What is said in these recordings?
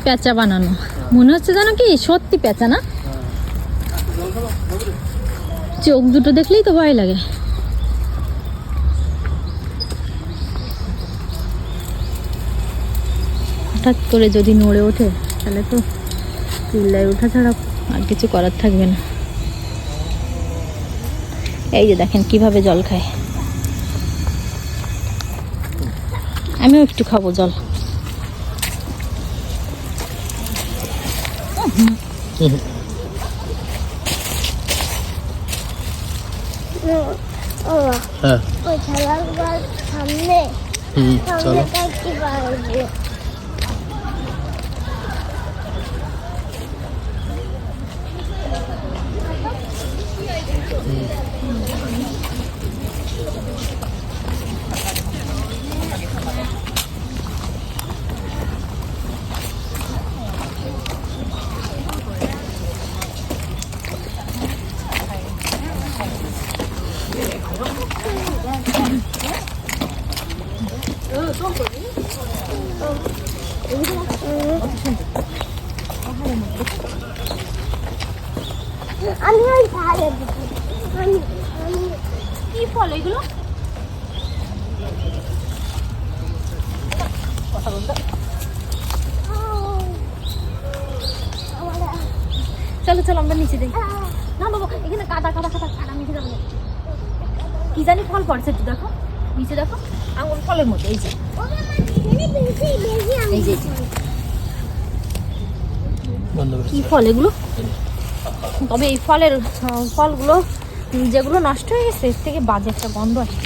পেঁচা বানানো মনে হচ্ছে, জানো কি সত্যি পেঁচা না? চোখ দুটো দেখলেই তো ভয় লাগে। হঠাৎ করে যদি নড়ে ওঠে তাহলে তো চিল্লায় ওঠা ছাড়া আর কিছু করার থাকবে না। এই যে দেখেন কিভাবে জল খায়। আমিও একটু খাবো জল। চলো। আমি ওই ধারে কি ফল এগুলো? চলো চলো আমরা নিচে দেখি। না বাবা এখানে কাদা কাদা কাদা কাদা, নিচে যাবো। কি জানি ফল পড়ছে, একটু দেখো নিচে দেখো। আঙুর ফলের মতো। এই যে এই যে কি ফল এগুলো? তবে এই ফলের ফলগুলো যেগুলো নষ্ট হয়ে গেছে এর থেকে বাজে একটা গন্ধ আসে।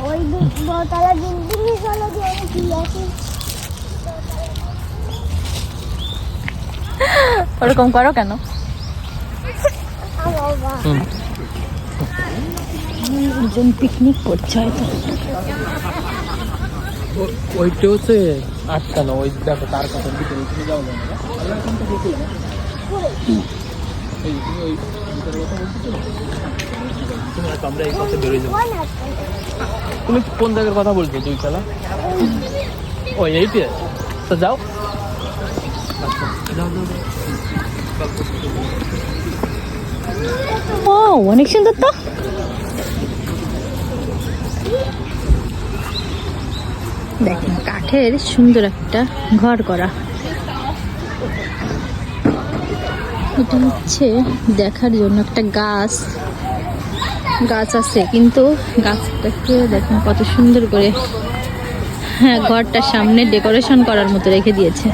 ওই দোতলা বিল্ডিং চলো দিয়ে কি আছে ওরকম করো কেন? পিকনিক করছে হয়তো। ওইটা হচ্ছে আটকানো, ওই দেখো তার কথা ভিতরে তুমি যাও না। আমরা এই কথা বেরোয় যাবো। তুমি কোন জায়গার কথা বলছো? দুই তলা ওই এইটা তো যাও। ও অনেক সুন্দর তো। দেখেন কাঠের সুন্দর একটা ঘর করা। এটা হচ্ছে দেখার জন্য একটা গাছ আছে, কিন্তু গাছটাকে দেখেন কত সুন্দর করে হ্যাঁ ঘরটার সামনে ডেকোরেশন করার মতো রেখে দিয়েছে।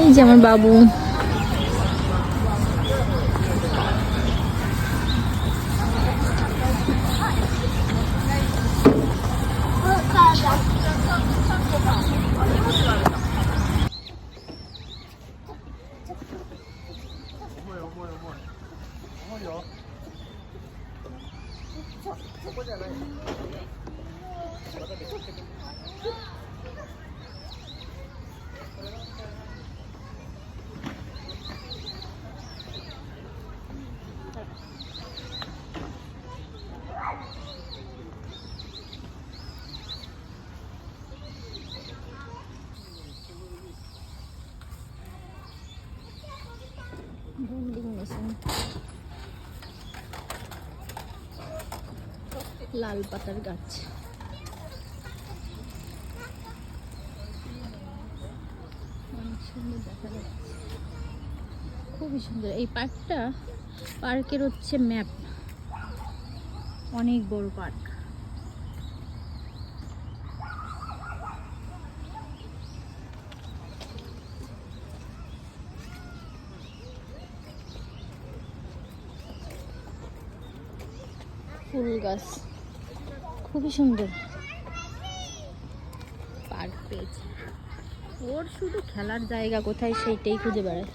এই যে আমার বাবু। মেশিন, লাল পাতার গাছ। অনেক সুন্দর দেখা যাচ্ছে, খুবই সুন্দর এই পার্কটা। পার্কের হচ্ছে ম্যাপ, অনেক বড় পার্ক। ফুল গাছ, খুবই সুন্দর পার্ক পেয়েছে। ওর শুধু খেলার জায়গা কোথায় সেইটাই খুঁজে বেড়ায়।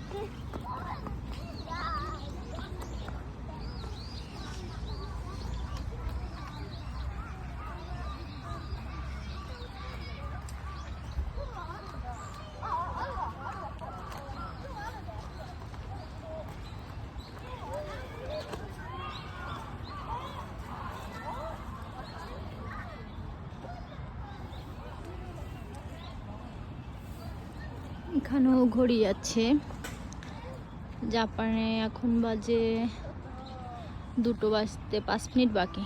এখানেও ঘড়ি আছে। জাপানে এখন বাজে 2টো বাজতে 5 মিনিট বাকি।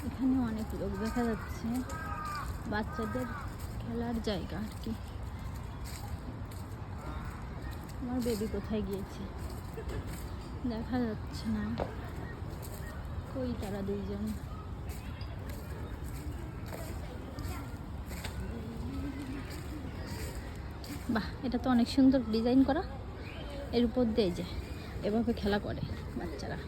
এখানে অনেক লোক দেখা যাচ্ছে, বাচ্চাদের খেলার জায়গা আর কি। আমার বেবি কোথায় গিয়েছে দেখা যাচ্ছে না, কই তারা দুইজন। বাহ, এটা তো অনেক সুন্দর ডিজাইন করা। এর উপর দিয়ে যে এভাবে খেলা করে বাচ্চারা।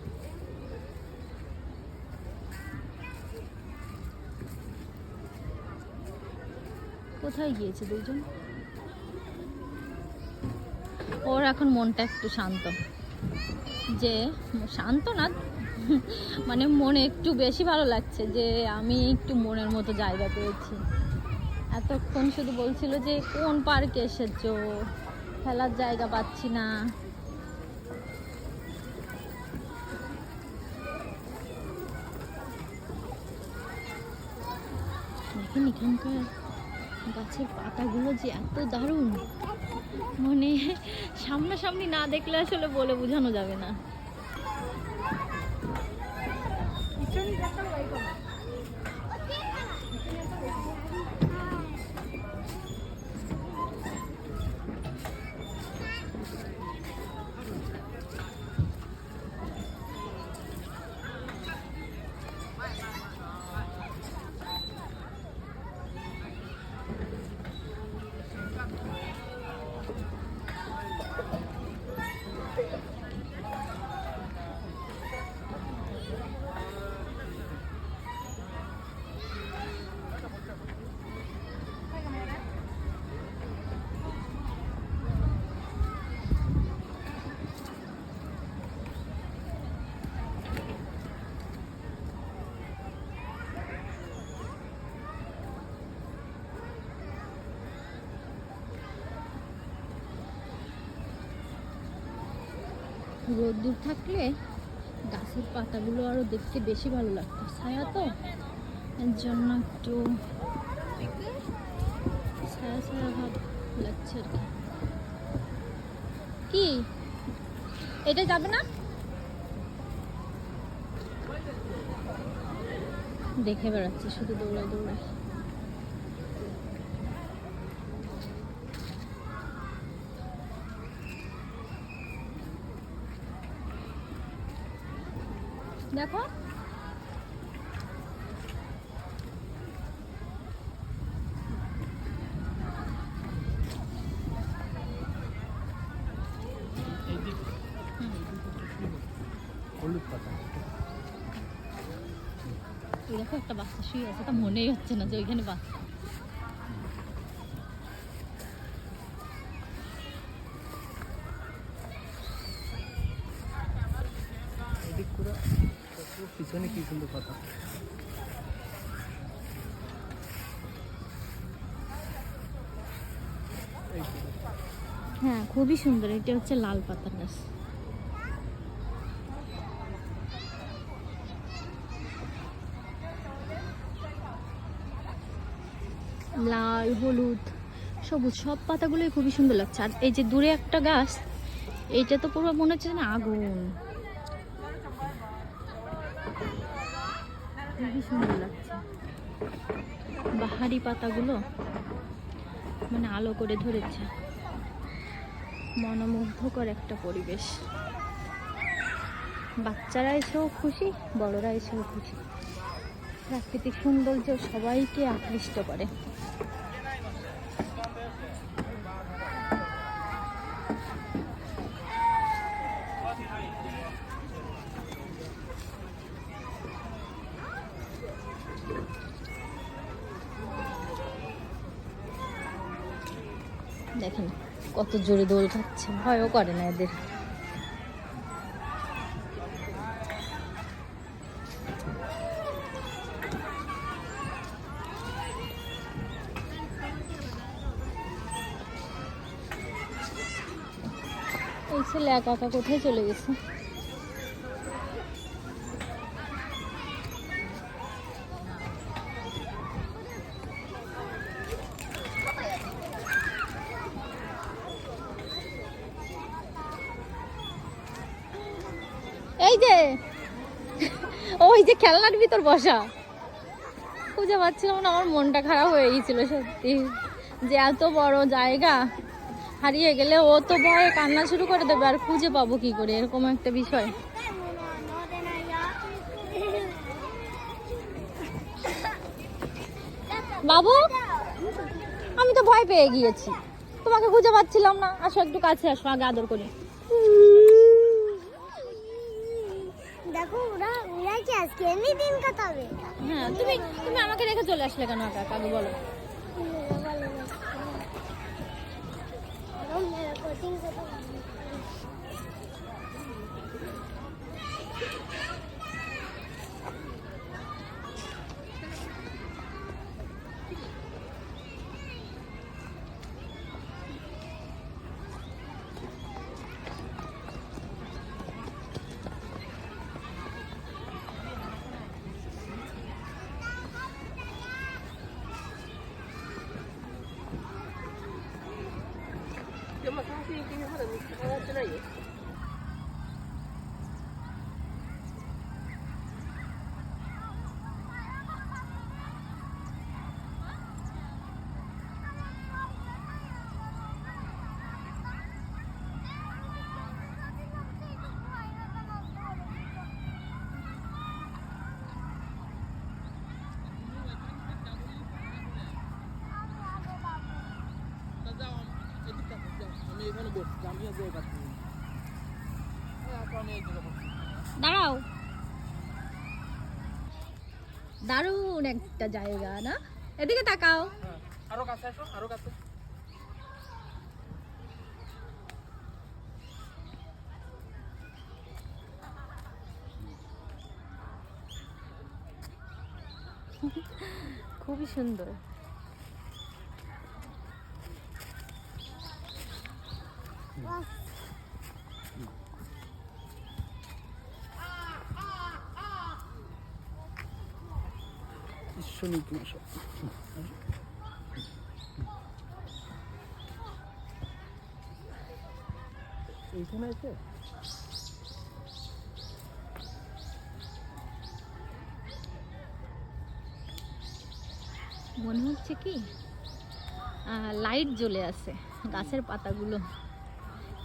কোথায় গিয়েছে দুজন? ওর এখন মনটা একটু শান্ত, যে শান্ত না মানে মনে একটু বেশি ভালো লাগছে যে আমি একটু মনের মতো জায়গা পেয়েছি। এতক্ষণ শুধু বলছিল যে কোন পার্কে এসেছো, খেলার জায়গা পাচ্ছি না। দেখেন এখানকার গাছের পাতাগুলো যে এত দারুণ, মানে সামনাসামনি না দেখলে আসলে বলে বোঝানো যাবে না। রোদ্দুর থাকলে গাছের পাতাগুলো আরো দেখতে বেশি ভালো লাগতো, ছায়া তো এর জন্য একটু ছায়া ছায়া ভাব লাগছে আর কি। কি এটা যাবে না? দেখে বেড়াচ্ছি শুধু দৌড়ায় দৌড়ায়। দেখো হলুদ পাতা। দেখো একটা বাচ্চা শুয়ে আছে, তা মনেই হচ্ছে না যে ওইখানে বাচ্চা। এদিক পুরো পিছনে কি সুন্দর পাতা। হ্যাঁ, খুবই সুন্দর। এটা হচ্ছে লাল পাতার গাছ। লাল, হলুদ, সবুজ সব পাতাগুলোই খুবই সুন্দর লাগছে। আর এই যে দূরে একটা গাছ, এইটা তো পুরো মনে হচ্ছে না আগুন, খুবই সুন্দর লাগছে। বাহারি পাতাগুলো মানে আলো করে ধরেছে, মনোমুগ্ধকর একটা পরিবেশ। বাচ্চারা এসেও খুশি, বড়রা এসেও খুশি। প্রাকৃতিক সৌন্দর্য সবাইকে আকৃষ্ট করে। দেখেন কত জোরে দোল খাচ্ছে, ভয়ও করে না এদের। এই ছেলে একা একা কোথায় চলে গেছে? এই যে ওই যে খেলনার ভিতর বসা, খুঁজে পাচ্ছিলাম না। আমার মনটা খারাপ হয়ে গেছিল সত্যি, যে এত বড় জায়গা হারিয়ে গেলে ও তো ভয়ে কান্না শুরু করে দেবে, আর খুঁজে পাবো কি করে, এরকম একটা বিষয়। বাবু, আমি তো ভয় পেয়ে গিয়েছি, তোমাকে খুঁজে পাচ্ছিলাম না। আসো একটু কাছে আসো, আগে আদর করি। দেখো ওরা কি আজকে এমনি দিন কাটাবে? হ্যাঁ, তুমি তুমি আমাকে রেখে চলে আসলে কেন একা একা, আগে বলো। দাঁড়াও, দারুণ একটা জায়গা না? এদিকে তাকাও। আরো কাছে আসো, আরো কাছে। খুবই সুন্দর। শুনি তুমি সব এইখানে আছে। মনে হচ্ছে কি লাইট জ্বলে আছে, গাছের পাতাগুলো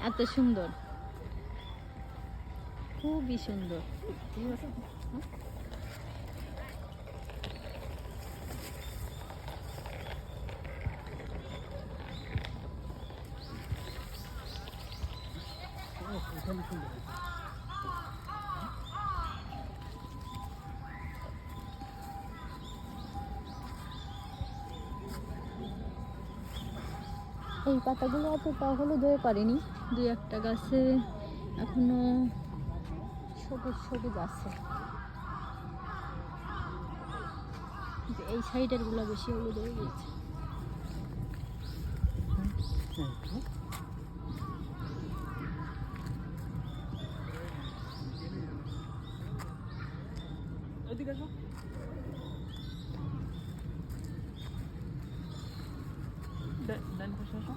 এত সুন্দর, খুবই সুন্দর। এই পাতাগুলো অতটা হলুদ হয়ে পারেনি, দুই একটা গাছে এখনো সবুজ সবুজ আছে। এই সাইডের গুলো বেশি হলুদ হয়ে গেছে। এদিকে আসো ডান পাশে আসো